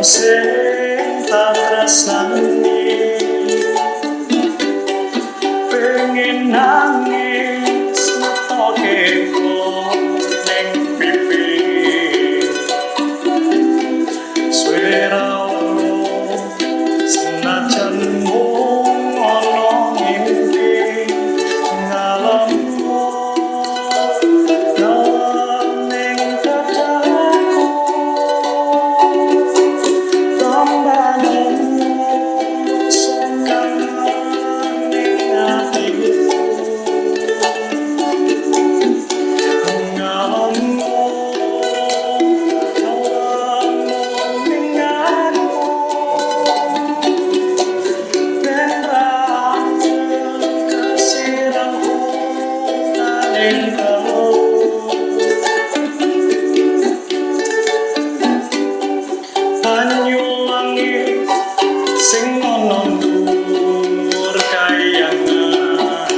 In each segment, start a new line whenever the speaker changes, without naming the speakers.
sing tak tresnani pengen nangis metoke ning pipi swiramu senajan mung ana mimpi ngalammu ning dadaku tambahanmu senggang ning atiku ngalammu ning aku ben ra kesirahku ning kamu Banyuwangi sing ana dhuwur kayangan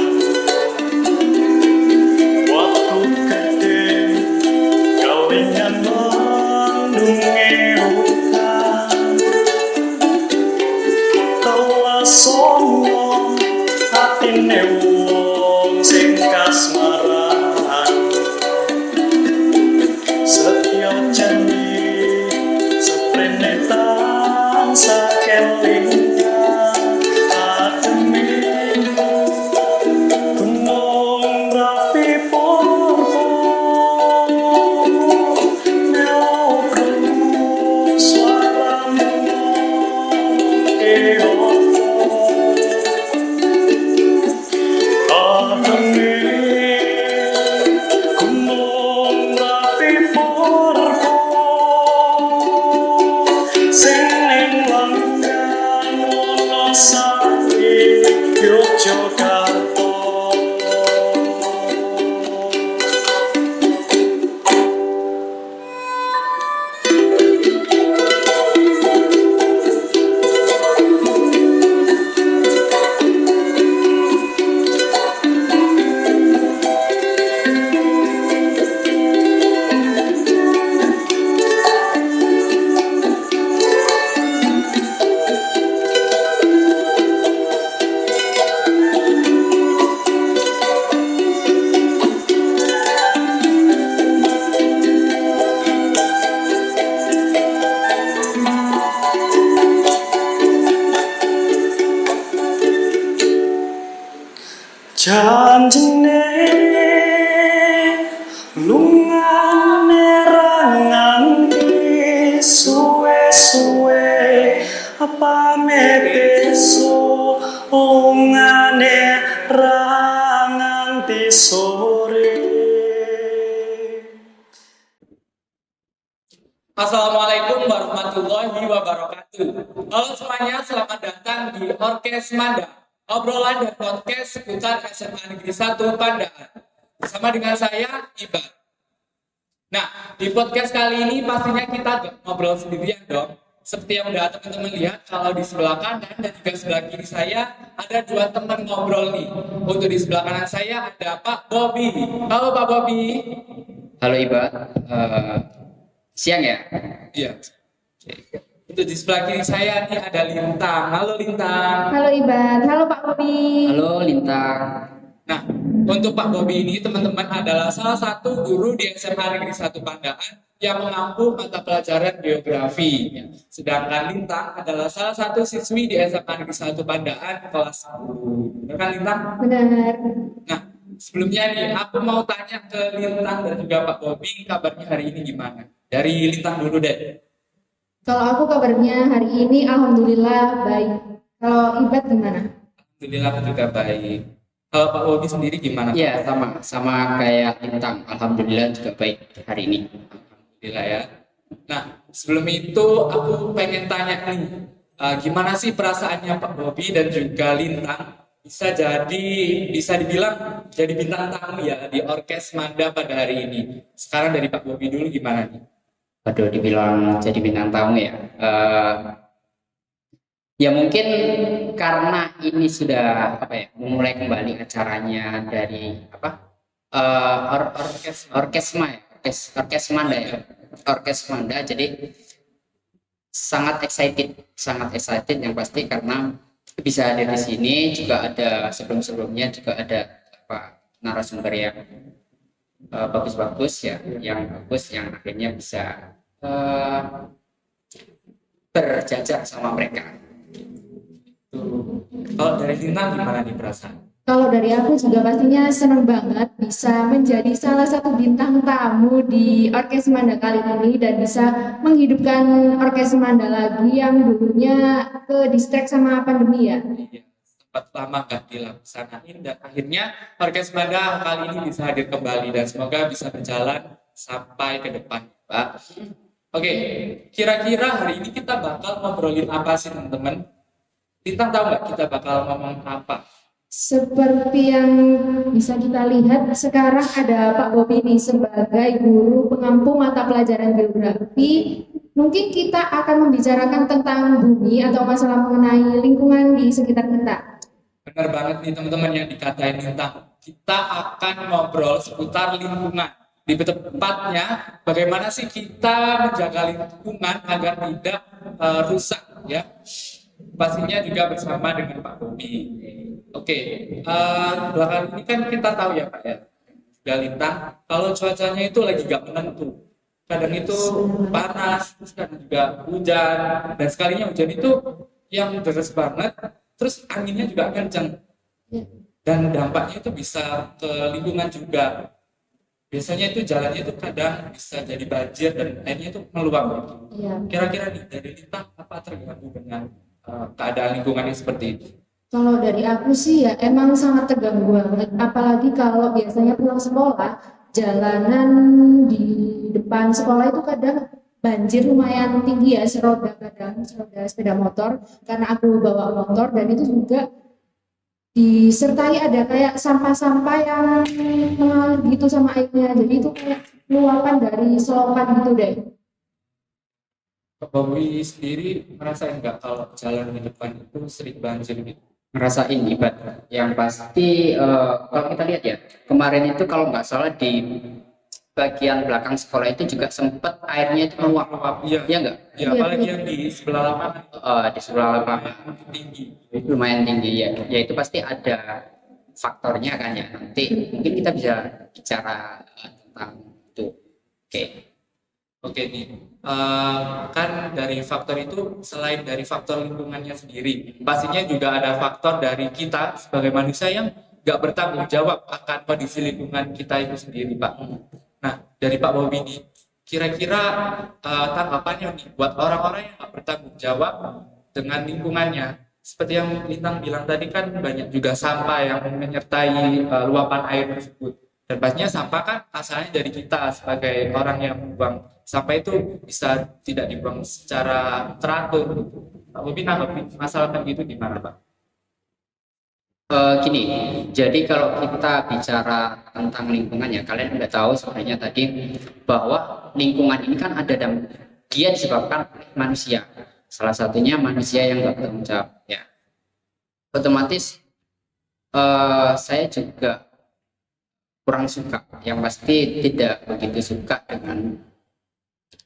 waktu gede kawinan mendunge hutan telas songo atine wong sing kasmaran setya janji seprenetan sakelingan ademi gunung rapi purpo neoku suaramu ademi gunung rapi purpo sing ning langgan Wonosari Yogyakarta janjine lungane ranganti suwe-suwe pamit esuk lungane ranganti sore.
Assalamualaikum warahmatullahi wabarakatuh. Halo semuanya, selamat datang di Orkes Manda, obrolan dan podcast seputar SMA Negeri 1 Pandaan. Bersama dengan saya, Iba. Nah, di podcast kali ini pastinya kita gak ngobrol sendirian dong. Seperti yang udah teman-teman lihat, kalau di sebelah kanan dan juga sebelah kiri saya ada dua teman ngobrol nih. Untuk di sebelah kanan saya ada Pak Bobi. Halo Pak Bobi.
Halo Iba, siang ya?
Iya. Untuk di sebelah kiri saya nih ada Lintang. Halo Lintang.
Halo Iban, halo Pak Bobi.
Halo Lintang.
Nah, untuk Pak Bobi ini teman-teman adalah salah satu guru di SMA Negeri 1 Pandaan yang mengampu mata pelajaran geografi. Sedangkan Lintang adalah salah satu siswi di SMA Negeri 1 Pandaan kelas 10. Benar kan Lintang?
Benar.
Nah, sebelumnya nih aku mau tanya ke Lintang dan juga Pak Bobi, kabarnya hari ini gimana? Dari Lintang dulu deh.
Kalau aku kabarnya hari ini alhamdulillah baik. Kalau Ibad gimana?
Alhamdulillah aku juga baik. Kalau Pak Bobi sendiri gimana?
Iya, sama kayak Lintang. Alhamdulillah juga baik hari ini.
Alhamdulillah ya. Nah, sebelum itu aku pengen tanya nih, gimana sih perasaannya Pak Bobi dan juga Lintang bisa dibilang jadi bintang tamu ya di Orkes Manda pada hari ini. Sekarang dari Pak Bobi dulu gimana nih?
Waduh, dibilang jadi bintang tamu ya. Ya mungkin karena ini sudah memulai kembali acaranya dari Orkes Manda ya. Orkes Manda. Jadi sangat excited yang pasti karena bisa hadir di sini. Juga ada sebelumnya juga ada narasumber yang bagus-bagus ya, yang bagus yang akhirnya bisa berjajar sama mereka.
Kalau dari Lintang gimana nih perasaan?
Kalau dari aku juga pastinya senang banget bisa menjadi salah satu bintang tamu di Orkes Manda kali ini dan bisa menghidupkan Orkes Manda lagi yang dulunya ke distract sama pandemi ya.
Iya, sempat lama nggak dilaksanain dan akhirnya Orkes Manda kali ini bisa hadir kembali dan semoga bisa berjalan sampai ke depan, Pak. Oke, kira-kira hari ini kita bakal ngobrolin apa sih teman-teman? Lintang tahu nggak kita bakal ngomong apa?
Seperti yang bisa kita lihat sekarang ada Pak Bobi nih sebagai guru pengampu mata pelajaran geografi. Mungkin kita akan membicarakan tentang bumi atau masalah mengenai lingkungan di sekitar kita.
Benar banget nih teman-teman yang dikatain Lintang. Kita akan ngobrol seputar lingkungan. Lebih tepatnya, bagaimana sih kita menjaga lingkungan agar tidak rusak ya. Pastinya juga bersama dengan Pak Bobi. Oke, belakangan ini kan kita tahu ya Pak ya, juga Lintang, kalau cuacanya itu lagi gak menentu. Kadang itu panas, terus kadang juga hujan, dan sekalinya hujan itu yang deras banget, terus anginnya juga kencang. Dan dampaknya itu bisa ke lingkungan juga. Biasanya itu jalannya itu kadang bisa jadi banjir dan airnya itu meluap gitu.
Iya.
Kira-kira nih dari Lintang apa terganggu dengan keadaan lingkungan yang seperti itu?
Kalau dari aku sih ya emang sangat terganggu banget, apalagi kalau biasanya pulang sekolah, jalanan di depan sekolah itu kadang banjir lumayan tinggi ya, seroda sepeda motor, karena aku bawa motor dan itu juga disertai ada kayak sampah-sampah yang mengalir gitu sama airnya, jadi itu kayak luapan dari selokan gitu deh.
Pak Bobi sendiri merasain nggak kalau jalan di depan itu sering banjir gitu?
Ngerasain Ibad yang pasti kalau kita lihat ya kemarin itu kalau nggak salah di bagian belakang sekolah itu juga sempat airnya itu meluap.
Iya,
Ya nggak?
ya, apalagi yang di sebelah lapangan
Di sebelah lapangan
lumayan tinggi.
lumayan tinggi ya itu pasti ada faktornya kan ya, nanti mungkin kita bisa bicara tentang itu. Oke.
Oke nih, kan dari faktor itu selain dari faktor lingkungannya sendiri, pastinya juga ada faktor dari kita sebagai manusia yang nggak bertanggung jawab akan kondisi lingkungan kita itu sendiri, Pak. Nah, dari Pak Bobi ini, kira-kira tanggapannya nih buat orang-orang yang nggak bertanggung jawab dengan lingkungannya. Seperti yang Lintang bilang tadi kan banyak juga sampah yang menyertai luapan air tersebut. Dan pastinya sampah kan asalnya dari kita sebagai orang yang membuang sampah itu bisa tidak dibuang secara teratur. Pak Bobi nanggapin masalah kayak gitu gimana Pak?
Gini, jadi kalau kita bicara tentang lingkungan ya, kalian udah tahu sebenarnya tadi bahwa lingkungan ini kan ada dan dia disebabkan oleh manusia. Salah satunya manusia yang nggak bertanggung jawab ya. Otomatis saya juga kurang suka, yang pasti tidak begitu suka dengan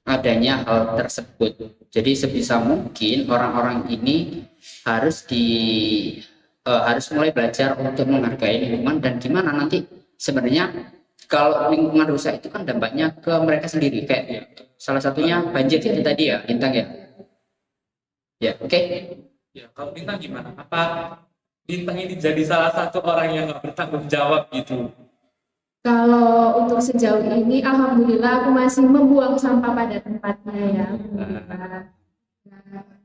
adanya hal tersebut. Jadi sebisa mungkin orang-orang ini harus mulai belajar untuk menghargai lingkungan dan gimana nanti sebenarnya kalau lingkungan rusak itu kan dampaknya ke mereka sendiri, kayak salah satunya banjir itu tadi ya, Lintang ya. Ya, oke.
Ya, kalau Lintang gimana? Apa Lintang ini jadi salah satu orang yang nggak bertanggung jawab gitu?
Kalau untuk sejauh ini, alhamdulillah aku masih membuang sampah pada tempatnya ya. Nah,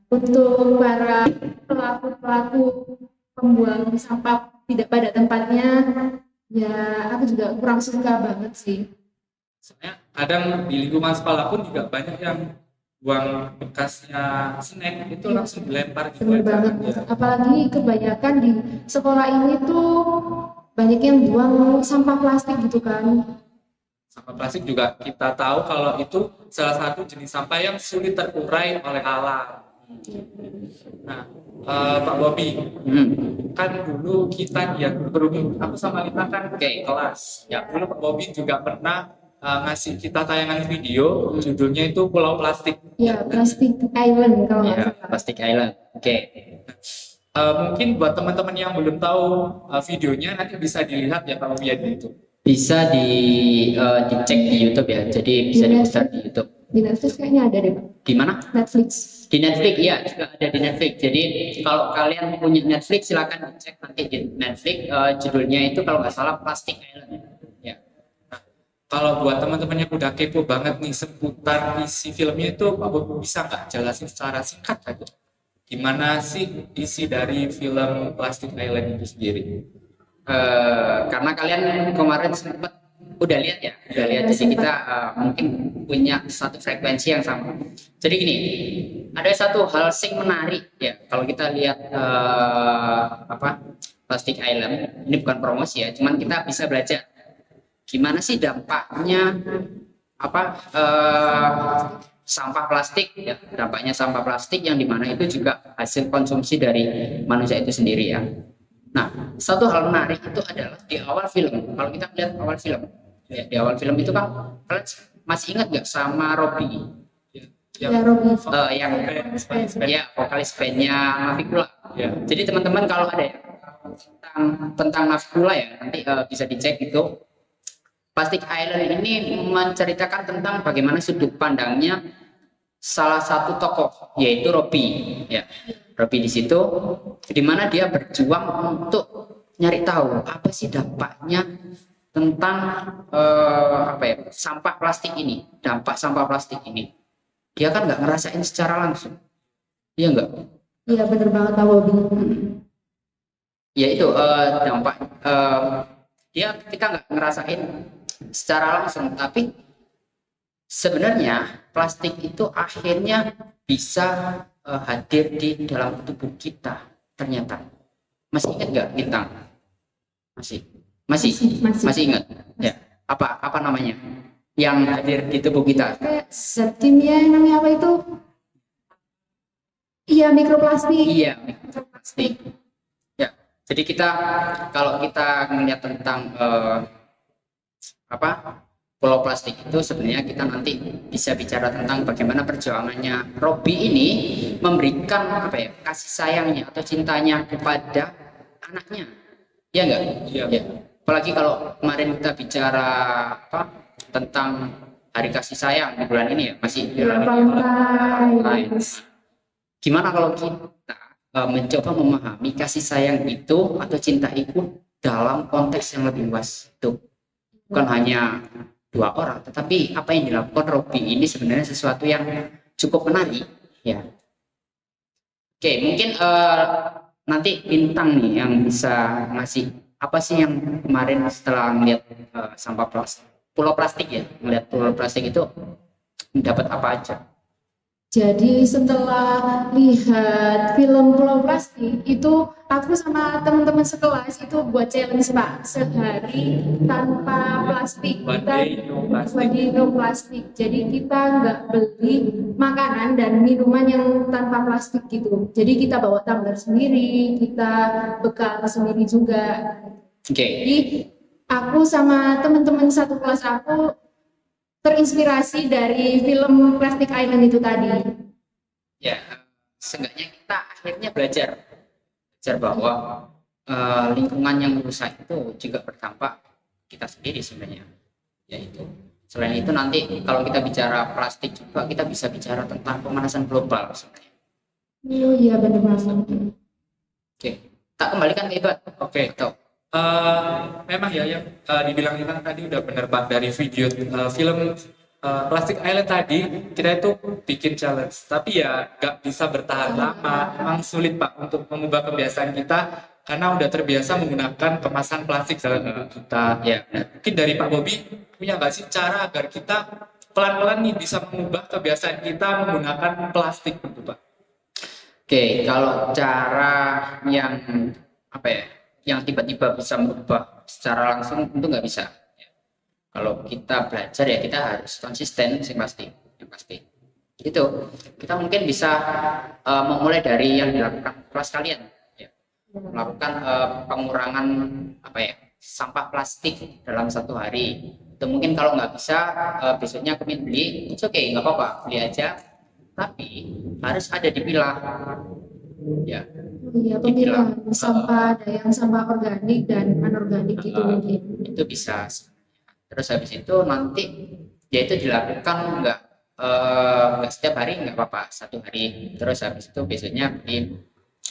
untuk para pelaku pembuang sampah tidak pada tempatnya, ya aku juga kurang suka banget sih.
Soalnya kadang di lingkungan sekolah pun juga banyak yang buang bekasnya snack itu langsung dilempar gitu
Bener
aja.
banget.
Ya.
Apalagi kebanyakan di sekolah ini tuh banyak yang buang sampah plastik gitu kan.
Sampah plastik juga kita tahu kalau itu salah satu jenis sampah yang sulit terurai oleh alam. Nah, Pak Bobi, kan dulu kita yang berhubung, aku sama Lintang kan kayak kelas. Ya, dulu Pak Bobi juga pernah ngasih kita tayangan video, judulnya itu Pulau Plastik.
Ya, Plastic Island kalau nggak
Ya,
salah.
Plastic Island. Oke.
Mungkin buat teman-teman yang belum tahu videonya nanti bisa dilihat ya kalau lihat di YouTube.
Bisa dicek di YouTube ya. Jadi bisa diputar di YouTube.
Di Netflix kayaknya ada deh, Pak.
Di mana?
Netflix.
Di Netflix, ya juga ada di Netflix. Jadi kalau kalian punya Netflix silakan dicek nanti di Netflix. Judulnya itu kalau nggak salah Plastic Island. Ya.
Kalau buat teman-teman yang udah kepo banget nih seputar isi filmnya itu, Pak Bobi bisa nggak jelasin secara singkat aja? Gimana sih isi dari film Plastic Island itu sendiri?
Karena kalian kemarin sempat udah lihat ya, udah lihat. Jadi kita mungkin punya satu frekuensi yang sama. Jadi gini, ada satu hal yang menarik ya. Kalau kita lihat Plastic Island, ini bukan promosi ya, cuman kita bisa belajar gimana sih dampaknya sampah plastik ya, dampaknya sampah plastik yang dimana itu juga hasil konsumsi dari manusia itu sendiri ya. Nah, satu hal menarik itu adalah di awal film. Kalau kita lihat awal film, ya, di awal film itu kan kalian masih ingat nggak sama Robby?
Ya, Robby.
Yang ya vokalis bandnya Navikula.
Ya.
Jadi teman-teman kalau ada ya tentang Navikula ya nanti bisa dicek itu. Plastic Island ini menceritakan tentang bagaimana sudut pandangnya salah satu tokoh yaitu Robby ya. Robby di situ di mana dia berjuang untuk nyari tahu apa sih dampaknya tentang sampah plastik ini, dampak sampah plastik ini. Dia kan nggak ngerasain secara langsung. Iya nggak?
Iya, bener banget Pak Bobi.
Ya itu dampak kita nggak ngerasain secara langsung, tapi sebenarnya plastik itu akhirnya bisa hadir di dalam tubuh kita ternyata. Masih ingat nggak Bintang? Masih ingat ya, apa namanya yang hadir di tubuh kita?
Kayak zat kimia yang namanya apa itu? Iya, mikroplastik.
Iya, mikroplastik ya. Jadi kalau kita melihat tentang pulau plastik itu sebenarnya kita nanti bisa bicara tentang bagaimana perjuangannya Robby ini memberikan kasih sayangnya atau cintanya kepada anaknya, ya enggak?
Iya.
Ya. Apalagi kalau kemarin kita bicara tentang hari kasih sayang di bulan ini ya, masih
Ya, Valentine.
Gimana kalau kita mencoba memahami kasih sayang itu atau cinta itu dalam konteks yang lebih luas itu? Bukan hanya dua orang, tetapi apa yang dilakukan Robby ini sebenarnya sesuatu yang cukup menarik ya. Oke, mungkin nanti Bintang nih yang bisa ngasih apa sih yang kemarin setelah melihat sampah plastik, pulau plastik ya, melihat pulau plastik itu dapat apa aja?
Jadi setelah lihat film Pulau Plastik itu aku sama teman-teman sekelas itu buat challenge Pak, sehari tanpa plastik.
One
Kita
day no plastic.
one day no plastik. Jadi kita nggak beli makanan dan minuman yang tanpa plastik gitu. Jadi kita bawa tumbler sendiri, kita bekal sendiri juga.
Oke.
Jadi aku sama teman-teman satu kelas aku terinspirasi dari film Plastic Island itu tadi.
Ya, seenggaknya kita akhirnya belajar bahwa lingkungan yang rusak itu juga berdampak kita sendiri sebenarnya. Yaitu selain itu nanti kalau kita bicara plastik juga kita bisa bicara tentang pemanasan global sebenarnya.
Oh iya, benar banget.
Oke, tak kembalikan ke Ibat.
Oke.
Atau
Memang ya yang dibilang Intan tadi udah bener Pak, dari video film Plastic Island tadi kita itu bikin challenge, tapi ya nggak bisa bertahan lama. Memang sulit Pak untuk mengubah kebiasaan kita karena udah terbiasa menggunakan kemasan plastik dalam hidup kita.
ya,
Mungkin dari Pak Bobi punya nggak sih cara agar kita pelan-pelan nih bisa mengubah kebiasaan kita menggunakan plastik gitu Pak?
Oke, kalau cara yang yang tiba-tiba bisa merubah secara langsung tentu nggak bisa. Kalau kita belajar ya kita harus konsisten sih pasti, yang pasti. Itu kita mungkin bisa memulai dari yang dilakukan kelas kalian, ya. Melakukan pengurangan sampah plastik dalam satu hari. Atau mungkin kalau nggak bisa besoknya aku beli, it's okay, nggak apa-apa, beli aja. Tapi harus ada dipilah, ya,
Iya, pemilihan sampah, ada yang sampah organik dan anorganik gitu mungkin.
itu bisa. Terus habis itu nanti ya itu dilakukan nggak setiap hari, nggak apa-apa, 1 hari. Terus habis itu besoknya beli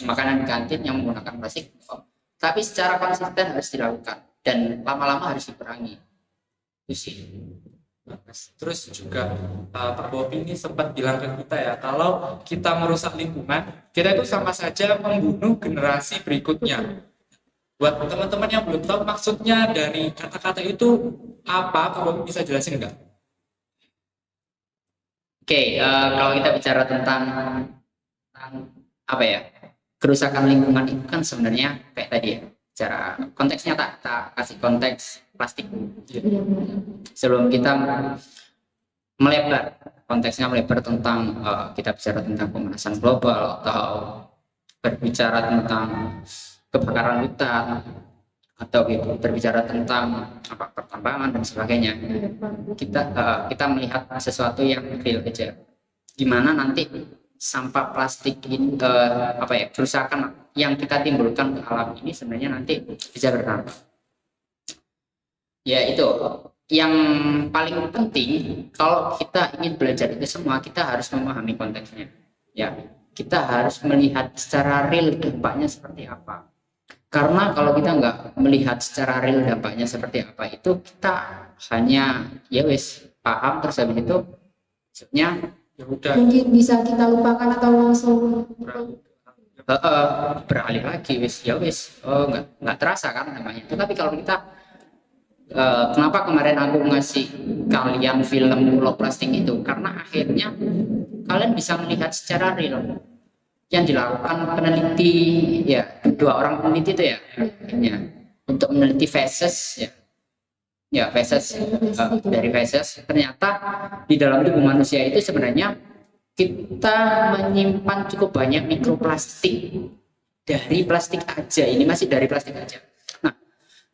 makanan di kantin yang menggunakan plastik. Tapi secara konsisten harus dilakukan dan lama-lama harus dikurangi. Itu sih.
Terus juga Pak Bobi ini sempat bilang ke kita ya, kalau kita merusak lingkungan, kita itu sama saja membunuh generasi berikutnya. Buat teman-teman yang belum tahu maksudnya dari kata-kata itu apa, Pak Bobi bisa jelasin nggak?
Oke, kalau kita bicara tentang apa ya, kerusakan lingkungan itu kan sebenarnya kayak tadi ya, cara konteksnya tak kasih konteks plastik.
Iya.
Sebelum kita melebar, konteksnya melebar tentang kita bicara tentang pemanasan global atau berbicara tentang kebakaran hutan atau gitu, berbicara tentang pertambangan dan sebagainya, kita melihat sesuatu yang real aja, gimana nanti sampah plastik itu kerusakan yang kita timbulkan ke alam ini sebenarnya nanti bisa berdampak. Ya itu yang paling penting. Kalau kita ingin belajar itu semua, kita harus memahami konteksnya. Ya, kita harus melihat secara real dampaknya seperti apa. Karena kalau kita nggak melihat secara real dampaknya seperti apa, itu kita hanya ya wes paham terus habis itu maksudnya
Ya udah,
Mungkin bisa kita lupakan atau langsung
beralih lagi wes ya wes nggak terasa kan namanya itu. Tapi kalau kita kenapa kemarin aku ngasih kalian film Pulau Plastik itu, karena akhirnya kalian bisa melihat secara real yang dilakukan peneliti, ya 2 orang peneliti itu ya akhirnya untuk meneliti feses feses dari feses, ternyata di dalam tubuh manusia itu sebenarnya kita menyimpan cukup banyak mikroplastik dari plastik aja. Ini masih dari plastik aja. Nah,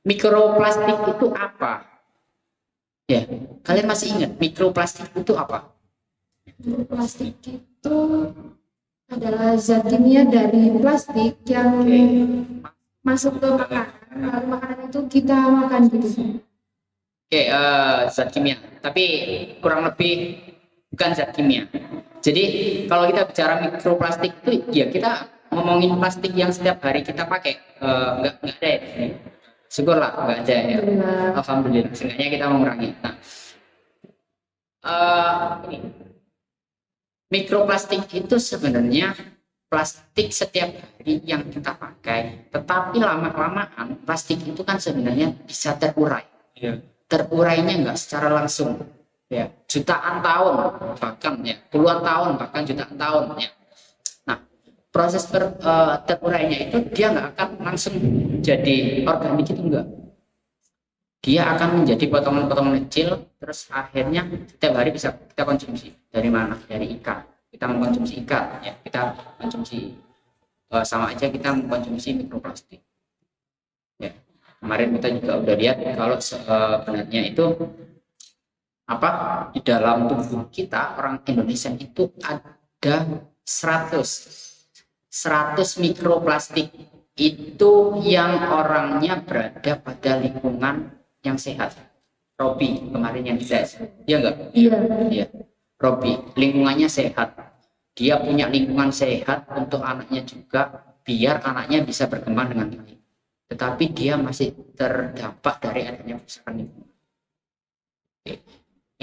mikroplastik itu apa? Ya, kalian masih ingat mikroplastik itu apa?
plastik itu adalah zat kimia dari plastik yang masuk ke makanan, lalu makanan itu kita makan gitu.
Oke, zat kimia, tapi kurang lebih bukan zat kimia. Jadi kalau kita bicara mikroplastik itu ya kita ngomongin plastik yang setiap hari kita pakai. Nggak ada ya di sini. Syukurlah nggak ada ya. Alhamdulillah, seenggaknya kita mengurangi. Nah, ini mikroplastik itu sebenarnya plastik setiap hari yang kita pakai, tetapi lama-lamaan plastik itu kan sebenarnya bisa terurai.
ya.
Terurainya nggak secara langsung, ya jutaan tahun bahkan ya puluhan tahun bahkan jutaan tahun ya. Nah, proses terurainya itu dia nggak akan langsung jadi organik, itu enggak. Dia akan menjadi potongan-potongan kecil, terus akhirnya setiap hari bisa kita konsumsi. Dari mana? Dari ikan. Kita mengkonsumsi ikan, ya kita konsumsi sama aja kita mengkonsumsi mikroplastik. Ya, kemarin kita juga udah lihat kalau sebenarnya itu di dalam tubuh kita orang Indonesia itu ada 100 mikroplastik itu yang orangnya berada pada lingkungan yang sehat. Robi kemarin yang dites, ya enggak? Iya. Robi lingkungannya sehat, dia punya lingkungan sehat untuk anaknya juga, biar anaknya bisa berkembang dengan baik. Tetapi dia masih terdampak dari adanya kerusakan lingkungan. Oke.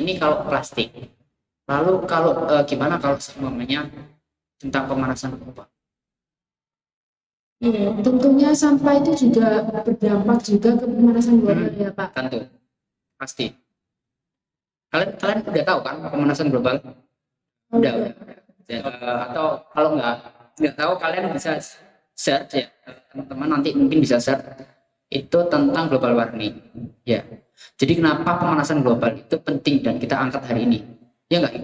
Ini kalau plastik. Lalu kalau gimana kalau semuanya tentang pemanasan global?
Iya, tentunya sampah itu juga berdampak juga ke pemanasan global ya Pak.
Tentu, pasti. Kalian udah tahu kan pemanasan global? Udah. Atau kalau nggak tahu, kalian bisa search ya, teman-teman nanti mungkin bisa search itu tentang global warming. Ya. Jadi kenapa pemanasan global itu penting dan kita angkat hari ini? Ya nggak,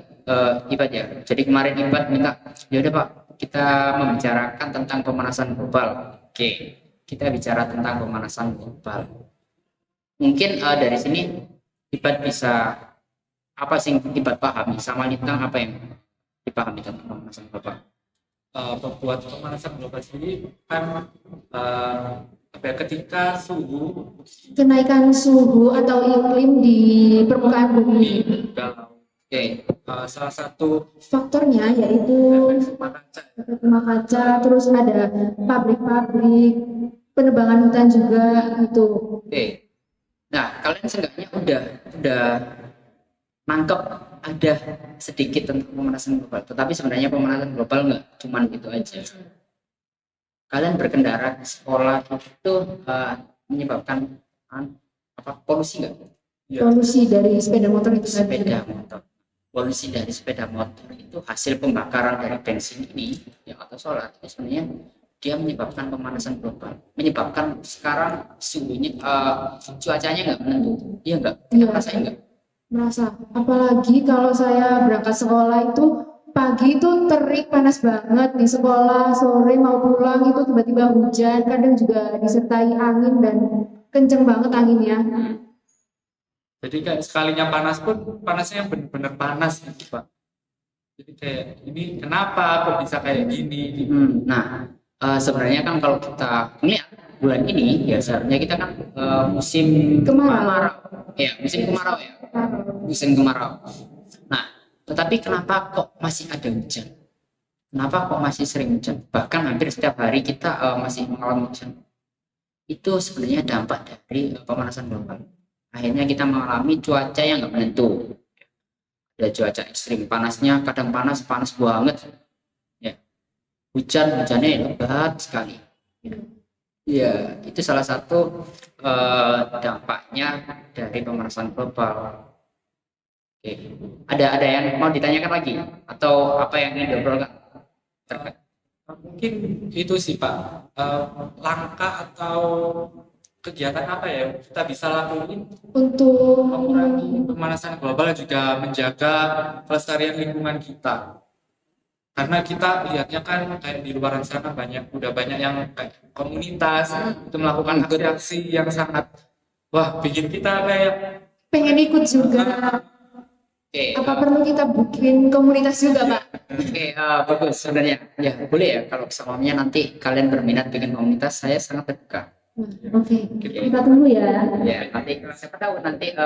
Ibad ya. Jadi kemarin Ibad minta, ya udah Pak, kita membicarakan tentang pemanasan global. Oke, kita bicara tentang pemanasan global. Mungkin dari sini Ibat bisa apa sih yang Ibat pahami sama Lintang, apa yang dipahami tentang pemanasan global?
Pembuat pemanasan global sendiri kan ketika suhu
Kenaikan suhu atau iklim di permukaan bumi.
di dalam
Oke.
salah satu
Faktornya yaitu
efek rumah kaca.
efek rumah kaca, terus ada pabrik-pabrik, penebangan hutan juga gitu.
Oke. Nah, kalian seenggaknya udah nangkep ada sedikit tentang pemanasan global. Tetapi sebenarnya pemanasan global nggak cuman gitu aja. Kalian berkendara di sekolah itu menyebabkan apa polusi nggak?
Polusi dari sepeda motor itu tadi.
Sepeda motor. Polusi dari sepeda motor itu hasil pembakaran dari bensin ini ya, atau solar itu sebenarnya dia menyebabkan pemanasan global, menyebabkan sekarang suhunya cuacanya nggak menentu. Iya nggak? Kita
Iya.
ngerasain nggak?
Merasa, apalagi kalau saya berangkat sekolah itu pagi itu terik panas banget di sekolah, sore mau pulang itu tiba-tiba hujan, kadang juga disertai angin dan kenceng banget anginnya.
Jadi kayak sekalinya panas pun panasnya yang benar-benar panas gitu Pak. Jadi kayak ini kenapa kok bisa kayak gini gitu.
Nah, sebenarnya kan kalau kita melihat bulan ini ya seharusnya kita kan musim
Kemarau.
ya musim kemarau ya, musim kemarau. Nah, tetapi kenapa kok masih ada hujan? Kenapa kok masih sering hujan? Bahkan hampir setiap hari kita masih mengalami hujan. Itu sebenarnya dampak dari pemanasan global. Akhirnya kita mengalami cuaca yang nggak menentu. Ada cuaca ekstrim, panasnya kadang panas banget. Ya. Hujannya lebat sekali. Ya, itu salah satu dampaknya dari pemanasan global. Oke. Ada yang mau ditanyakan lagi atau apa yang ingin diobrolkan terkait?
Mungkin itu sih Pak, langkah atau kegiatan apa ya yang kita bisa lakuin
Untuk
mengurangi pemanasan global juga menjaga kelestarian lingkungan kita. Karena kita lihatnya kan kayak di luar sana udah banyak yang kayak komunitas itu melakukan aksi-aksi yang sangat bikin kita kayak
pengen ikut juga.
Oke,
Apa perlu kita bikin komunitas juga, Pak?
Oke, bagus sebenarnya. Ya, boleh ya kalau semuanya nanti kalian berminat bikin komunitas, saya sangat terbuka.
Oke, kita tunggu ya.
Ya, nanti siapa tahu nanti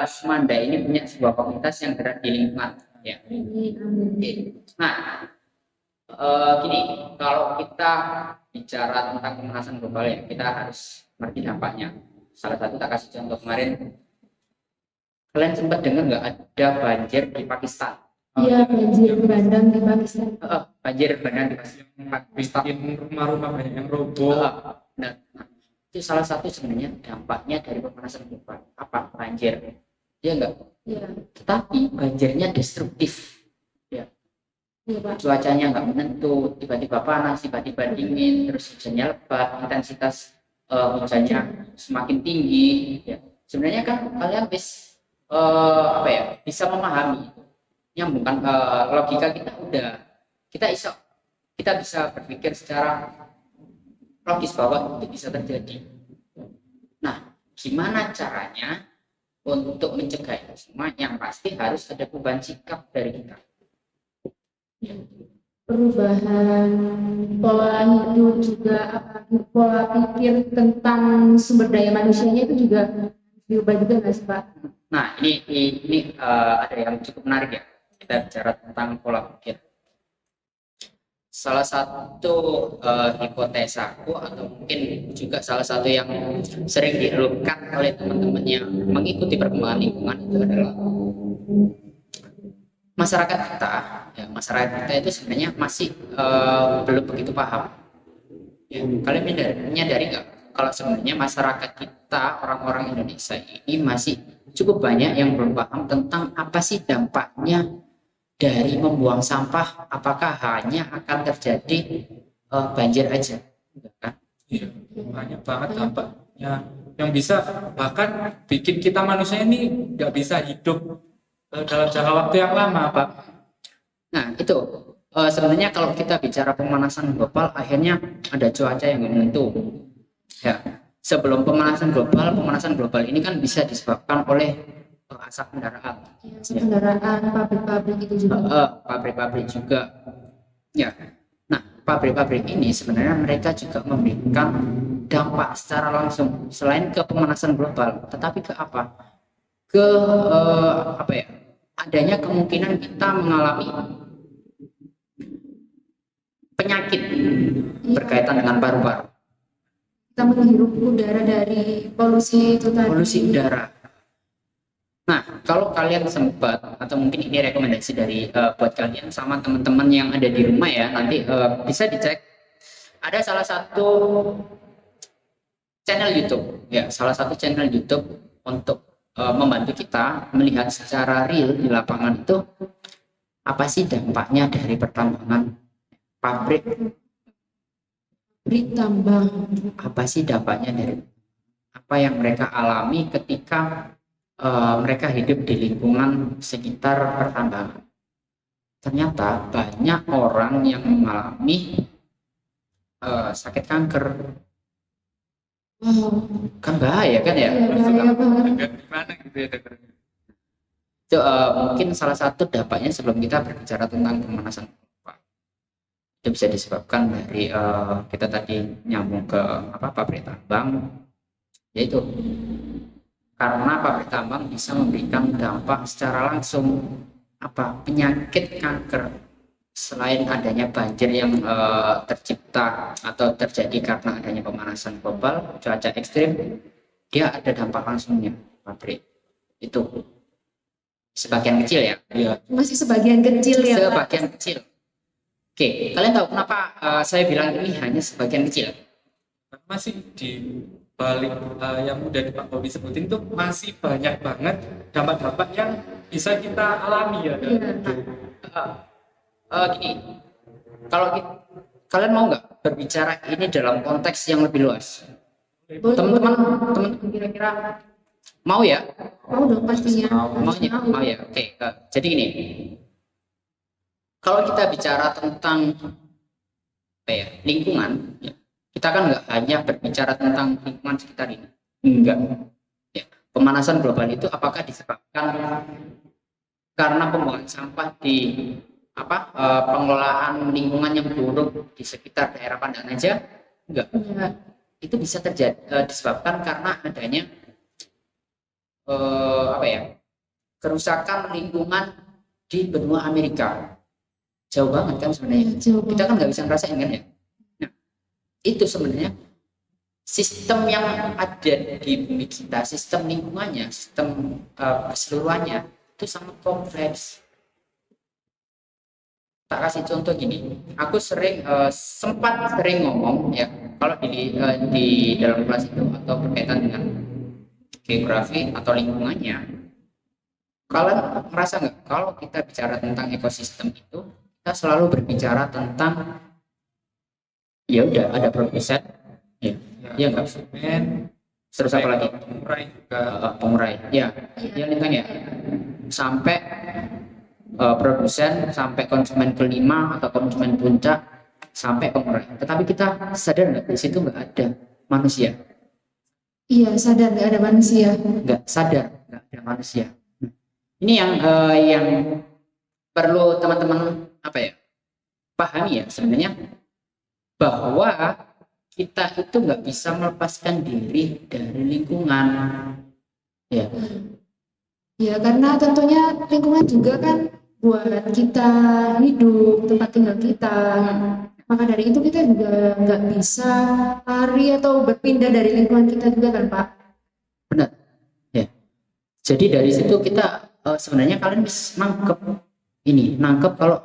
Semanda ini punya sebuah komunitas yang gerak di lingkungan. Ya. Oke. Nah, gini, kalau kita bicara tentang pemanasan global ya, kita harus mengerti dampaknya. Salah satu tak kasih contoh kemarin, kalian sempat dengar nggak ada banjir di Pakistan?
Iya, banjir bandang di Pakistan.
Banjir bandang di Pakistan.
bikin rumah-rumah banyak yang roboh.
Nah, itu salah satu sebenarnya dampaknya dari pemanasan global. Apa? Banjir. Iya enggak?
Iya,
Tetapi banjirnya destruktif.
iya, Pak.
Cuacanya nggak menentu, tiba-tiba panas, tiba-tiba dingin, terus hujannya lebat, intensitas hujannya semakin tinggi. Ya. Sebenarnya kan kalian bisa memahami, nyambungkan logika kita bisa berpikir secara logis bahwa itu bisa terjadi. Nah, gimana caranya untuk mencegah itu semua? Yang pasti harus ada perubahan sikap dari kita.
Perubahan pola hidup juga, apalagi pola pikir tentang sumber daya manusianya itu juga diubah juga nggak sih, Pak?
Nah, ini ada yang cukup menarik ya. Kita bicara tentang pola pikir. Salah satu hipotesaku atau mungkin juga salah satu yang sering dikeluhkan oleh teman-teman yang mengikuti perkembangan lingkungan itu adalah masyarakat kita itu sebenarnya masih belum begitu paham. Ya, kalian menyadari nggak kalau sebenarnya masyarakat kita, orang-orang Indonesia ini masih cukup banyak yang belum paham tentang apa sih dampaknya dari membuang sampah, apakah hanya akan terjadi banjir aja, kan?
Iya, banyak banget dampaknya yang bisa bahkan bikin kita manusia ini nggak bisa hidup dalam jangka waktu yang lama, Pak.
Nah, itu sebenarnya kalau kita bicara pemanasan global, akhirnya ada cuaca yang menentu. Ya, sebelum pemanasan global ini kan bisa disebabkan oleh asap kendaraan.
Ya, kendaraan, pabrik-pabrik itu juga.
Pabrik-pabrik juga. Ya. Nah, pabrik-pabrik ini sebenarnya mereka juga memberikan dampak secara langsung selain ke pemanasan global, tetapi ke apa? Ke apa ya? Adanya kemungkinan kita mengalami penyakit berkaitan dengan paru-paru.
Kita menghirup udara dari polusi itu tadi.
Polusi udara. Nah, kalau kalian sempat atau mungkin ini rekomendasi dari buat kalian sama teman-teman yang ada di rumah ya, nanti bisa dicek. Ada salah satu channel YouTube, ya, salah satu channel YouTube untuk membantu kita melihat secara real di lapangan itu apa sih dampaknya dari pertambangan pabrik.
Tambang.
Apa sih dampaknya dari apa yang mereka alami ketika mereka hidup di lingkungan sekitar pertambangan. Ternyata banyak orang yang mengalami sakit kanker.
Wow.
Kan bahaya kan ya?
Iya, bahaya banget.
Agak gimana gitu ya dokternya.
Itu, mungkin salah satu dampaknya sebelum kita berbicara tentang pemanasan global. Itu bisa disebabkan dari kita tadi nyambung ke pabrik tambang, yaitu karena pabrik tambang bisa memberikan dampak secara langsung penyakit kanker. Selain adanya banjir yang tercipta atau terjadi karena adanya pemanasan global, cuaca ekstrim, dia ada dampak langsungnya pabrik itu sebagian kecil ya.
Masih sebagian kecil ya, Pak.
Sebagian kecil. Oke, kalian tahu kenapa saya bilang ini hanya sebagian kecil?
Masih di balik yang udah Pak Bobi sebutin tuh masih banyak banget dampak-dampak yang bisa kita alami ya.
Gini, kalau kalian mau nggak berbicara ini dalam konteks yang lebih luas? Teman-teman kira-kira mau ya?
Mau dong pastinya.
Mau ya. Oke, jadi gini. Kalau kita bicara tentang lingkungan, ya, kita kan nggak hanya berbicara tentang lingkungan sekitar ini. Enggak. Ya, pemanasan global itu apakah disebabkan karena pembuangan sampah di pengelolaan lingkungan yang buruk di sekitar daerah Pandan aja? Enggak. Itu bisa terjadi disebabkan karena adanya kerusakan lingkungan di benua Amerika. Jauh banget kan sebenarnya. Kita kan nggak bisa ngerasain kan ya. Nah, itu sebenarnya sistem yang ada di bumi kita, sistem lingkungannya, sistem keseluruhannya itu sangat kompleks. Tak kasih contoh gini, aku sempat sering ngomong ya, kalau di dalam kelas itu atau berkaitan dengan geografi atau lingkungannya, kalian merasa nggak kalau kita bicara tentang ekosistem itu kita selalu berbicara tentang ya udah ada produsen ya nggak terus apa lagi pengurai ya lingkungan ya sampai produsen sampai konsumen kelima atau konsumen puncak sampai pengurai. Tetapi kita sadar nggak di situ nggak ada manusia?
Iya, sadar nggak ada manusia.
Nggak sadar nggak ada manusia. Ini yang perlu teman-teman pahami ya sebenarnya, bahwa kita itu nggak bisa melepaskan diri dari lingkungan.
Ya karena tentunya lingkungan juga kan buat kita hidup, tempat tinggal kita. Maka dari itu kita juga nggak bisa lari atau berpindah dari lingkungan kita juga kan, Pak?
Benar. Ya. Jadi dari situ kita sebenarnya kalian bisa nangkep kalau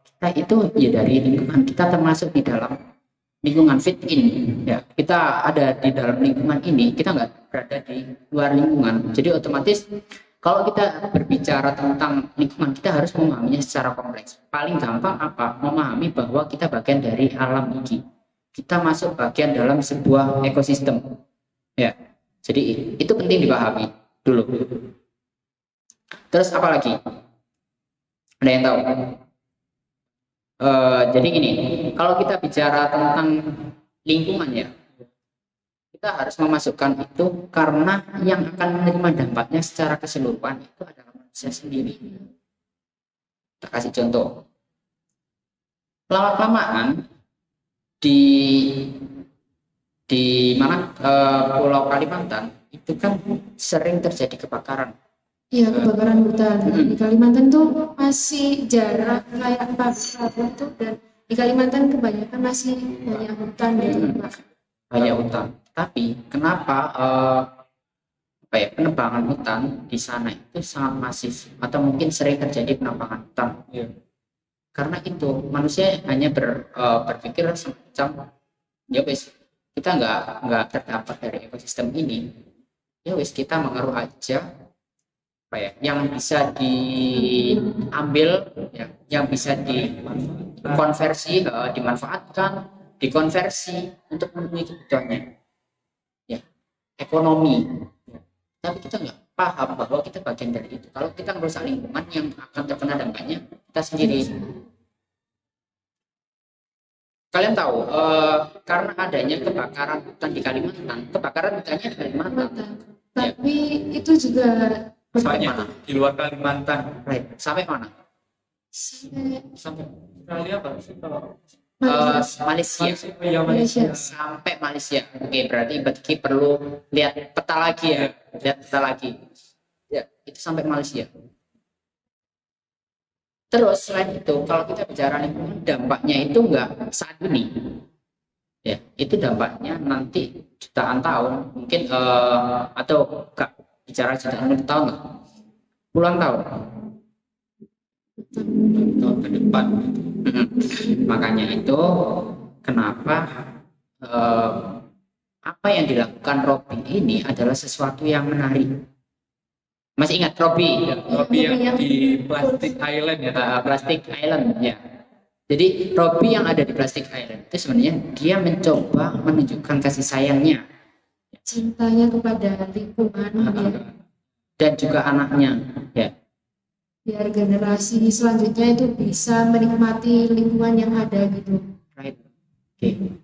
kita itu ya dari lingkungan kita termasuk di dalam lingkungan fit in. Ya, kita ada di dalam lingkungan ini, kita nggak berada di luar lingkungan. Jadi otomatis kalau kita berbicara tentang lingkungan, kita harus memahaminya secara kompleks. Paling gampang memahami bahwa kita bagian dari alam ini. Kita masuk bagian dalam sebuah ekosistem. Ya, jadi itu penting dipahami dulu. Terus apa lagi? Ada yang tahu? Jadi gini, kalau kita bicara tentang lingkungan ya, kita harus memasukkan itu karena yang akan menerima dampaknya secara keseluruhan itu adalah manusia sendiri. Kita kasih contoh. Lama-kelamaan di mana Pulau Kalimantan itu kan sering terjadi kebakaran.
Iya, kebakaran hutan. Di Kalimantan tuh masih jarak kayak pabrik tuh, dan di Kalimantan kebanyakan masih banyak hutan gitu, Pak.
Banyak hutan. Tapi kenapa penebangan hutan di sana itu sangat masif atau mungkin sering terjadi penebangan hutan? Karena itu manusia hanya berpikir semacam ya wis kita nggak terdapat dari ekosistem ini, ya wis kita mengaruh aja yang bisa diambil ya, yang bisa dikonversi, dimanfaatkan, dikonversi untuk memenuhi kebutuhannya ya ekonomi. Tapi kita nggak paham bahwa kita bagian dari itu. Kalau kita merusak lingkungan, yang akan terkena dampaknya kita sendiri. Kalian tahu karena adanya kebakaran hutan di Kalimantan, kebakaran hutannya di Kalimantan.
Tapi itu juga
Sampai mana?
Di luar Kalimantan.
Right. Sampai mana?
sampai
Australia apa sih kalau
Malaysia.
Malaysia.
Sampai Malaysia. Oke, berarti Bedki perlu lihat peta lagi ya. Lihat peta lagi. Ya, itu sampai Malaysia. Terus selain itu, kalau kita bicara lingkungan, dampaknya itu enggak saat ini. Ya, itu dampaknya nanti jutaan tahun, mungkin atau enggak bicara jutaan tahun lah. Puluhan tahun.
tahun ke depan?
Makanya itu kenapa apa yang dilakukan Robby ini adalah sesuatu yang menarik. Masih ingat Robby?
Robby yang di Plastic Island ya.
Plastic Island ya. Jadi Robby yang ada di Plastic Island itu sebenarnya dia mencoba menunjukkan kasih sayangnya,
cintanya kepada lingkungan
dan juga anaknya ya.
biar generasi selanjutnya itu bisa menikmati lingkungan yang ada gitu.
Right. Oke.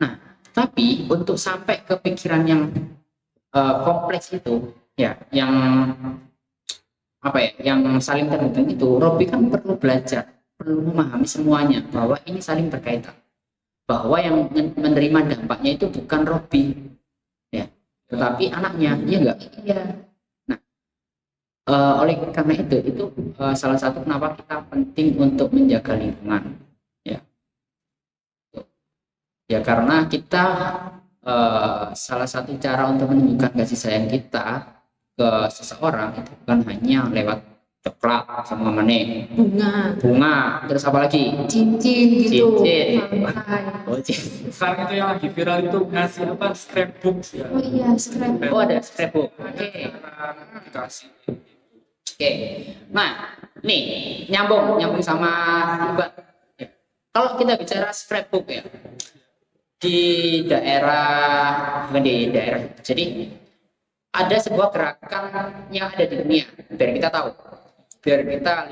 Nah, tapi untuk sampai ke pikiran yang kompleks itu ya, yang yang saling terhubung itu, Robby kan perlu belajar, perlu memahami semuanya bahwa ini saling berkaitan, bahwa yang menerima dampaknya itu bukan Robby ya, tetapi anaknya, iya enggak?
Iya.
Oleh karena itu salah satu kenapa kita penting untuk menjaga lingkungan ya karena kita salah satu cara untuk menunjukkan kasih sayang kita ke seseorang itu bukan hanya lewat coklat sama bunga terus apa lagi
Cincin gitu.
Cincin.
Valentine.
Sekarang itu yang lagi viral itu ngasih apa, scrapbook ya.
Oh iya, scrapbook.
ada scrapbook.
Dikasih.
Oke, nah, nih nyambung sama Iba. Kalau kita bicara scrapbook ya, di daerah, jadi ada sebuah gerakan yang ada di dunia, biar kita tahu, biar kita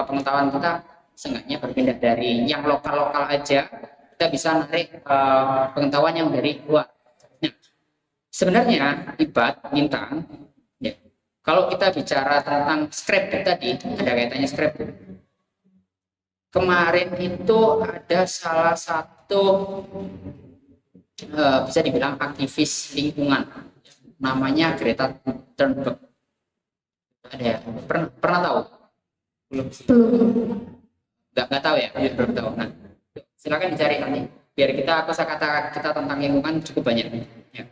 pengetahuan kita seenggaknya berpindah dari yang lokal aja, kita bisa narik pengetahuan yang dari luar. Nah, sebenarnya Ibat Bintang. Kalau kita bicara tentang scrapbook tadi, ada kaitannya scrapbook. Kemarin itu ada salah satu bisa dibilang aktivis lingkungan, namanya Greta Thunberg. Ada ya? Pernah tahu?
Belum.
Nggak tahu ya? Iya, belum tahu. Nah, silakan dicari nanti. Biar kosakata kita tentang lingkungan cukup banyak. Ya.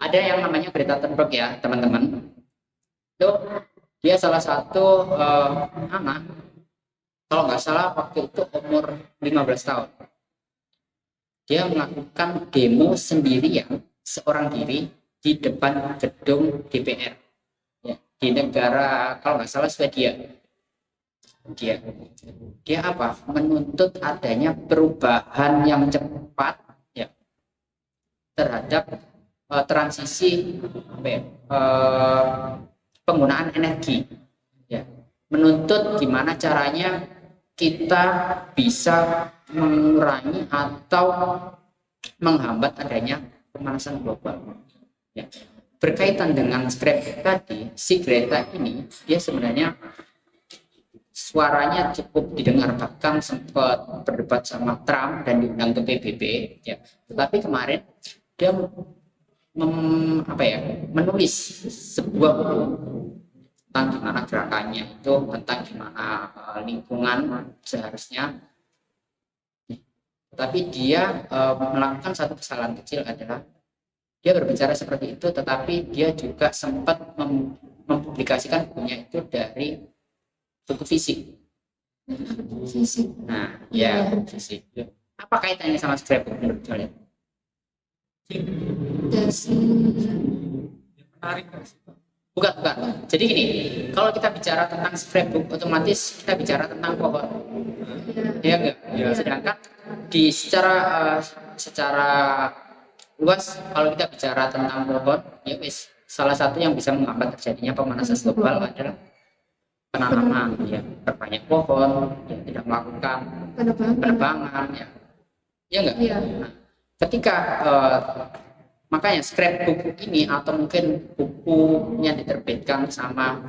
Ada yang namanya Greta Thunberg ya, teman-teman. Itu dia salah satu anak, kalau nggak salah waktu itu umur 15 tahun. Dia melakukan demo sendirian, seorang diri di depan gedung DPR ya, di negara kalau nggak salah Swedia. Dia apa? Menuntut adanya perubahan yang cepat ya terhadap transisi penggunaan energi ya, menuntut gimana caranya kita bisa mengurangi atau menghambat adanya pemanasan global. Ya. Berkaitan dengan scrapbook tadi, si Greta ini dia sebenarnya suaranya cukup didengar, bahkan sempat berdebat sama Trump dan diundang ke PBB. Ya. Tetapi kemarin dia menulis sebuah buku tentang gimana gerakannya itu, tentang gimana lingkungan seharusnya. Tapi dia melakukan satu kesalahan kecil, adalah dia berbicara seperti itu, tetapi dia juga sempat mempublikasikan bukunya itu dari buku fisik.
Fisik.
Nah, ya, fisik. Apa kaitannya sama scrapbook menurut kalian?
Dasi.
Menarik nggak sih, Pak?
Bukan. Jadi gini, kalau kita bicara tentang scrapbook, otomatis kita bicara tentang pohon. Ya enggak?
Ya.
Sedangkan secara luas, kalau kita bicara tentang pohon, ya wis, salah satu yang bisa menghambat terjadinya pemanasan global adalah penanaman, ya, berbanyak pohon, ya, tidak melakukan penebangan, ya, ya enggak?
Iya.
Nah, ketika makanya scrapbook ini, atau mungkin buku yang diterbitkan sama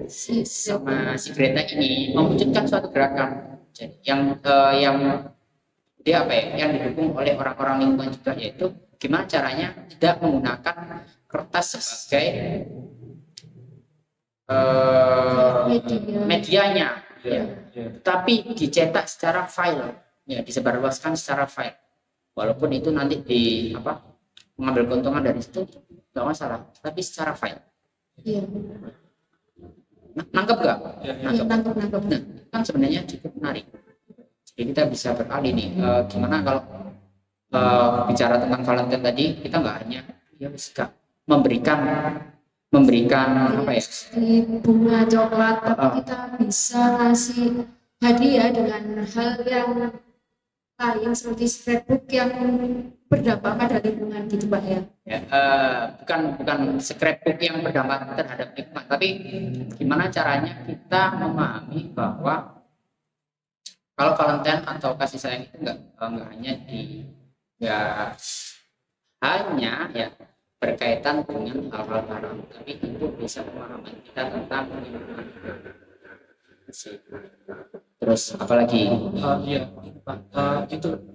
si Greta ini, mewujudkan suatu gerakan, jadi yang dia yang didukung oleh orang-orang lingkungan juga, yaitu gimana caranya tidak menggunakan kertas sebagai medianya, ya, tapi dicetak secara file, ya, disebarluaskan secara file, walaupun itu nanti mengambil keuntungan dari situ nggak masalah, tapi secara file.
Iya.
Nangkep nggak?
Nangkep.
Nah, kan sebenarnya cukup menarik. Jadi kita bisa beralih nih, gimana kalau bicara tentang Valentine tadi, kita nggak hanya memberikan
di bunga coklat, tapi kita bisa ngasih hadiah dengan hal yang lain seperti scrapbook yang berdampak pada lingkungan gitu, Pak, ya.
Bukan scrapbook yang berdampak terhadap lingkungan, tapi gimana caranya kita memahami bahwa kalau Valentine atau kasih sayang itu nggak hanya ya berkaitan dengan hal-hal haram, tapi itu bisa memahami kita tentang lingkungan. Terus apalagi?
Iya, Pak.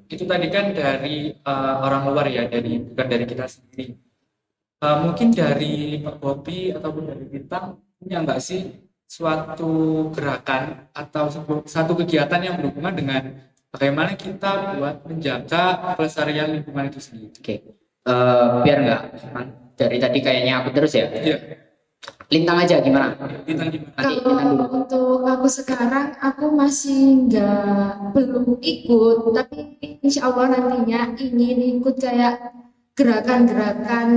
Itu tadi kan dari orang luar ya, bukan dari kita sendiri. Mungkin dari Pak Bobi ataupun dari Bintang, punya nggak sih suatu gerakan atau satu kegiatan yang berhubungan dengan bagaimana kita buat menjaga pelestarian lingkungan itu sendiri?
Oke. Biar nggak dari tadi kayaknya aku terus ya.
Iya.
Lintang aja gimana?
Lintang gimana?
Kalau untuk aku sekarang, aku masih belum ikut, tapi insya Allah nantinya ingin ikut kayak gerakan-gerakan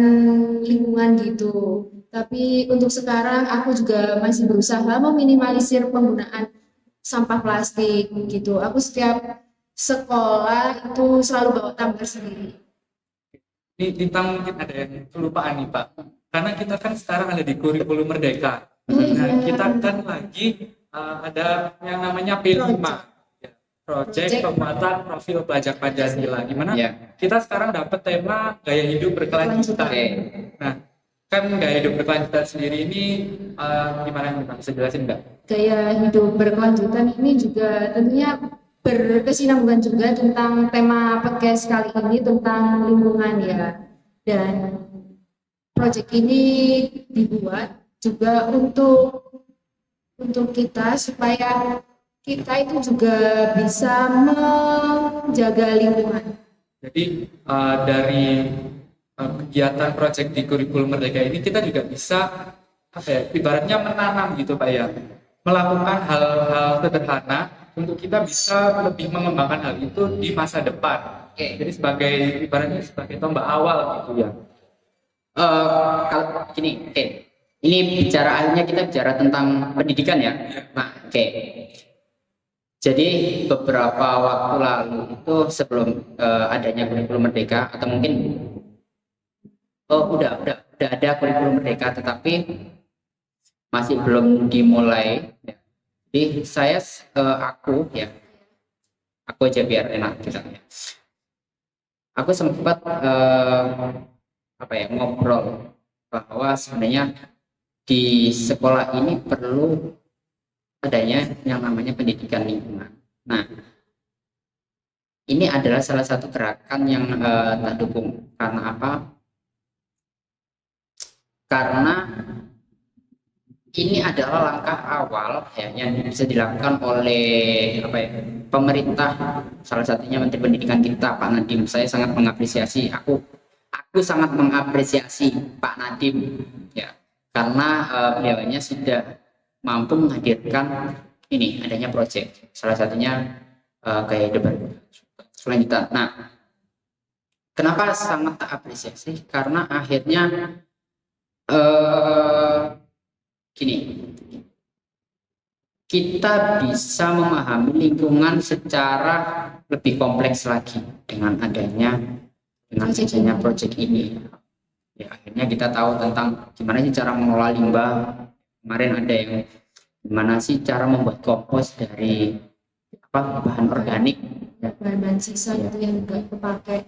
lingkungan gitu. Tapi untuk sekarang aku juga masih berusaha meminimalisir penggunaan sampah plastik gitu. Aku setiap sekolah itu selalu bawa tumbler sendiri.
Lintang mungkin ada yang kelupaan nih, Pak. Karena kita kan sekarang ada di kurikulum Merdeka. Nah, kita kan lagi ada yang namanya P5, Project Penguatan Profil Pelajar Pancasila. Gimana? Kita sekarang dapat tema gaya hidup berkelanjutan. Nah, kan gaya hidup berkelanjutan sendiri ini gimana, bisa jelasin nggak?
Gaya hidup berkelanjutan ini juga tentunya berkesinambungan juga tentang tema podcast kali ini tentang lingkungan ya. Dan proyek ini dibuat juga untuk kita supaya kita itu juga bisa menjaga lingkungan.
Jadi dari kegiatan proyek di kurikulum Merdeka ini kita juga bisa ibaratnya menanam gitu, Pak, ya, melakukan hal-hal sederhana untuk kita bisa lebih mengembangkan hal itu di masa depan. Jadi ibaratnya sebagai tombak awal gitu ya.
Kalau gini, ini akhirnya kita bicara tentang pendidikan ya. Nah, jadi beberapa waktu lalu itu sebelum adanya kurikulum Merdeka, atau mungkin udah ada kurikulum Merdeka tetapi masih belum dimulai. Ya. Jadi aku aja biar enak kita. Aku sempat ngobrol bahwa sebenarnya di sekolah ini perlu adanya yang namanya pendidikan lingkungan. Nah, ini adalah salah satu gerakan yang tak dukung. Karena apa? Karena ini adalah langkah awal ya, yang bisa dilakukan oleh pemerintah, salah satunya Menteri Pendidikan kita Pak Nadiem. Saya sangat mengapresiasi, aku sangat mengapresiasi Pak Nadiem ya, karena beliaunya sudah mampu menghadirkan ini adanya proyek, salah satunya gaya hidup selanjutnya. Nah, kenapa sangat tak apresiasi? Karena akhirnya gini, kita bisa memahami lingkungan secara lebih kompleks lagi dengan adanya proyek ini. Ya, akhirnya kita tahu tentang gimana sih cara mengelola limbah. Kemarin ada yang gimana sih cara membuat kompos dari bahan organik,
ya, bahan sisa itu yang enggak kepakai.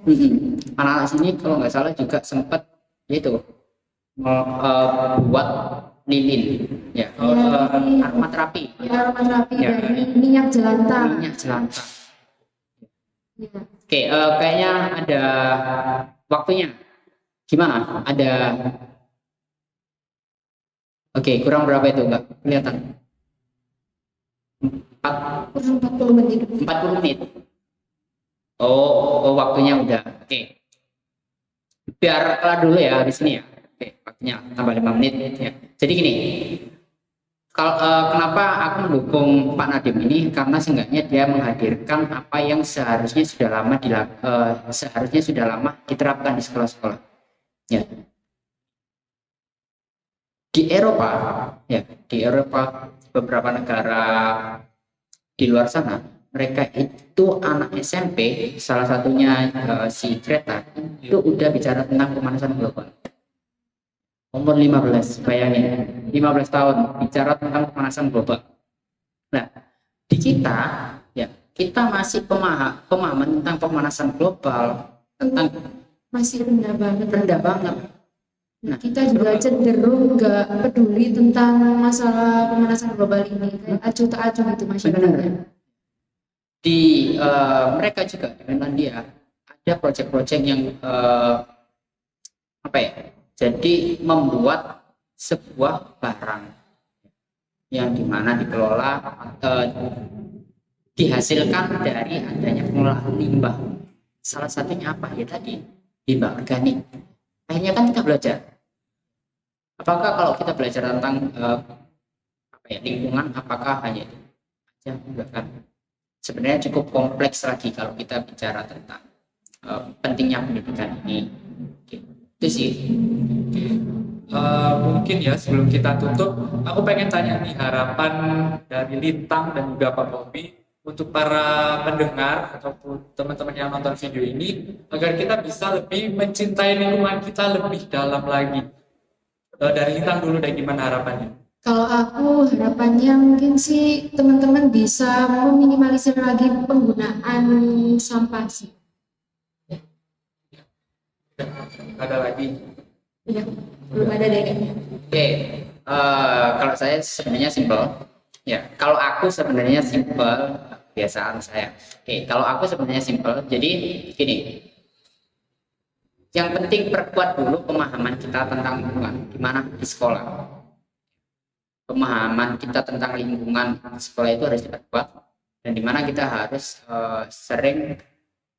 Anak-anak sini kalau nggak salah juga sempat yaitu buat lilin ya, aromaterapi
Ya, aromaterapi
ya,
dari minyak jelantah. Ya.
Oke, kayaknya ada waktunya. Gimana? Ada. Oke, kurang berapa itu? Enggak kelihatan.
40 menit.
40 menit. Oh, waktunya udah. Oke. Biar kelar dulu ya di sini ya. Oke, waktunya tambah 5 menit ya. Jadi gini, kalau kenapa aku mendukung Pak Nadiem ini, karena seenggaknya dia menghadirkan apa yang seharusnya sudah lama diterapkan di sekolah-sekolah. Ya. Di Eropa beberapa negara di luar sana, mereka itu anak SMP, salah satunya si Greta itu udah bicara tentang pemanasan global. Umur 15, bayangin, 15 tahun bicara tentang pemanasan global. Nah, di kita ya, kita masih pemahaman tentang pemanasan global tentang
masih rendah banget.
Nah,
kita juga cenderung nggak peduli tentang masalah pemanasan global ini, kayak acuh tak acuh gitu masyarakatnya.
Di mereka juga di Finlandia ada proyek-proyek yang jadi membuat sebuah barang yang dimana dikelola dihasilkan dari adanya pengolahan limbah. Salah satunya apa ya tadi? Limbah organik. Akhirnya kan kita belajar. Apakah kalau kita belajar tentang lingkungan, apakah hanya itu aja? Enggak kan? Sebenarnya cukup kompleks lagi kalau kita bicara tentang pentingnya pendidikan ini. Itu sih.
Mungkin ya sebelum kita tutup, aku pengen tanya nih harapan dari Lintang dan juga Pak Bobi untuk para pendengar ataupun teman-teman yang nonton video ini, agar kita bisa lebih mencintai lingkungan kita lebih dalam lagi. Dari Lintang dulu, dari gimana harapannya?
Kalau aku harapannya mungkin sih teman-teman bisa meminimalisir lagi penggunaan sampah sih.
Ada lagi?
Ya, belum ada deh kayaknya.
Oke, kalau saya sebenarnya simpel. Ya, kalau aku sebenarnya simpel, kebiasaan saya. Oke, kalau aku sebenarnya simpel. Jadi gini, yang penting perkuat dulu pemahaman kita tentang lingkungan. Gimana di sekolah? Pemahaman kita tentang lingkungan sekolah itu harus diperkuat, dan dimana kita harus sering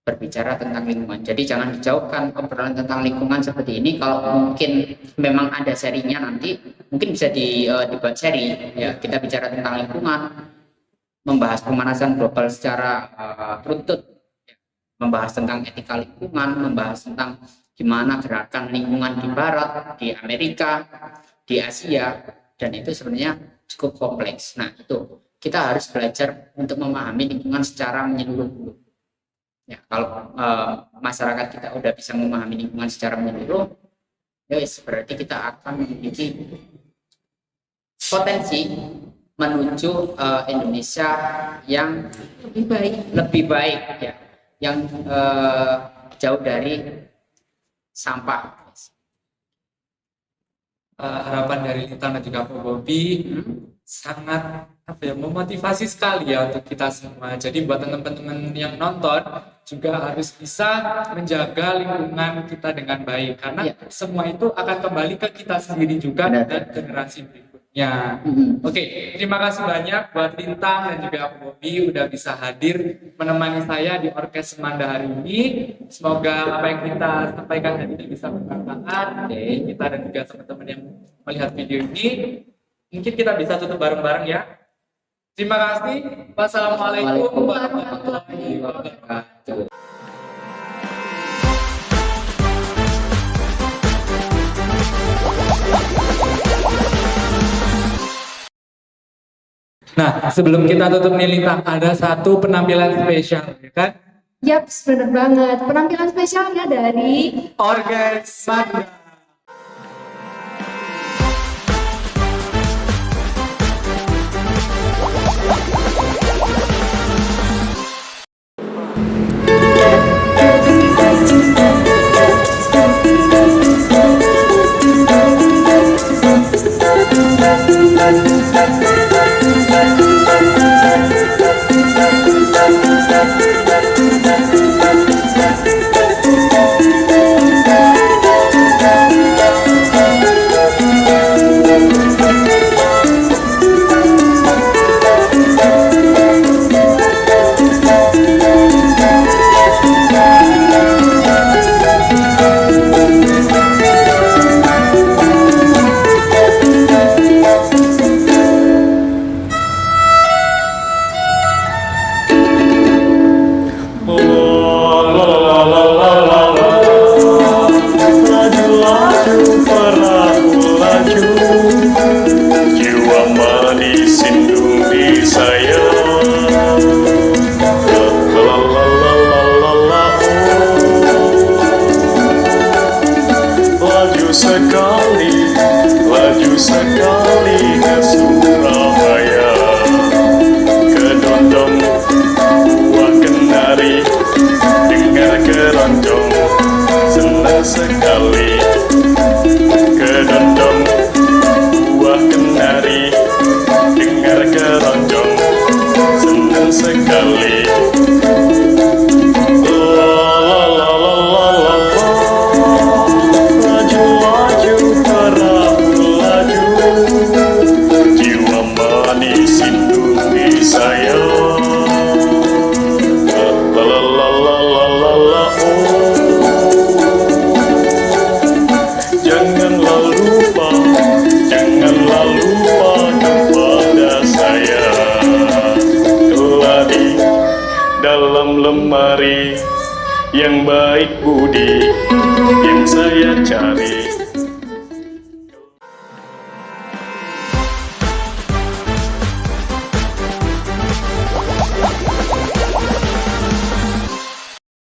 berbicara tentang lingkungan. Jadi jangan dijauhkan obrolan tentang lingkungan seperti ini. Kalau mungkin memang ada serinya nanti, mungkin bisa dibuat seri. Ya, kita bicara tentang lingkungan, membahas pemanasan global secara runtut, membahas tentang etika lingkungan, membahas tentang gimana gerakan lingkungan di Barat, di Amerika, di Asia, dan itu sebenarnya cukup kompleks. Nah, itu kita harus belajar untuk memahami lingkungan secara menyeluruh dulu. Ya, kalau masyarakat kita udah bisa memahami lingkungan secara menyeluruh, ya berarti kita akan memiliki potensi menuju Indonesia yang lebih baik ya, yang jauh dari sampah.
harapan dari Lintang dan juga Pak Bobi sangat memotivasi sekali ya untuk kita semua. Jadi buat teman-teman yang nonton juga harus bisa menjaga lingkungan kita dengan baik karena semua itu akan kembali ke kita sendiri juga dan generasi berikutnya. Oke, terima kasih banyak buat Lintang dan juga Pak Bobi udah bisa hadir menemani saya di Orkes Semanda hari ini. Semoga apa yang kita sampaikan hari ini bisa bermanfaat bagi kita dan juga teman-teman yang melihat video ini. Mungkin kita bisa tutup bareng-bareng ya. Terima kasih. Wassalamualaikum warahmatullahi wabarakatuh. Nah, sebelum kita tutup nih Lintang, ada satu penampilan spesial, ya kan?
Yap, bener banget. Penampilan spesialnya dari
Orkes Semanda.
Laju sekali ke Surabaya, ke Dondong buah kenari, dengar keroncong senang sekali. Ke Dondong buah kenari, dengar keroncong senang sekali. Dalam lemari yang baik budi yang saya cari.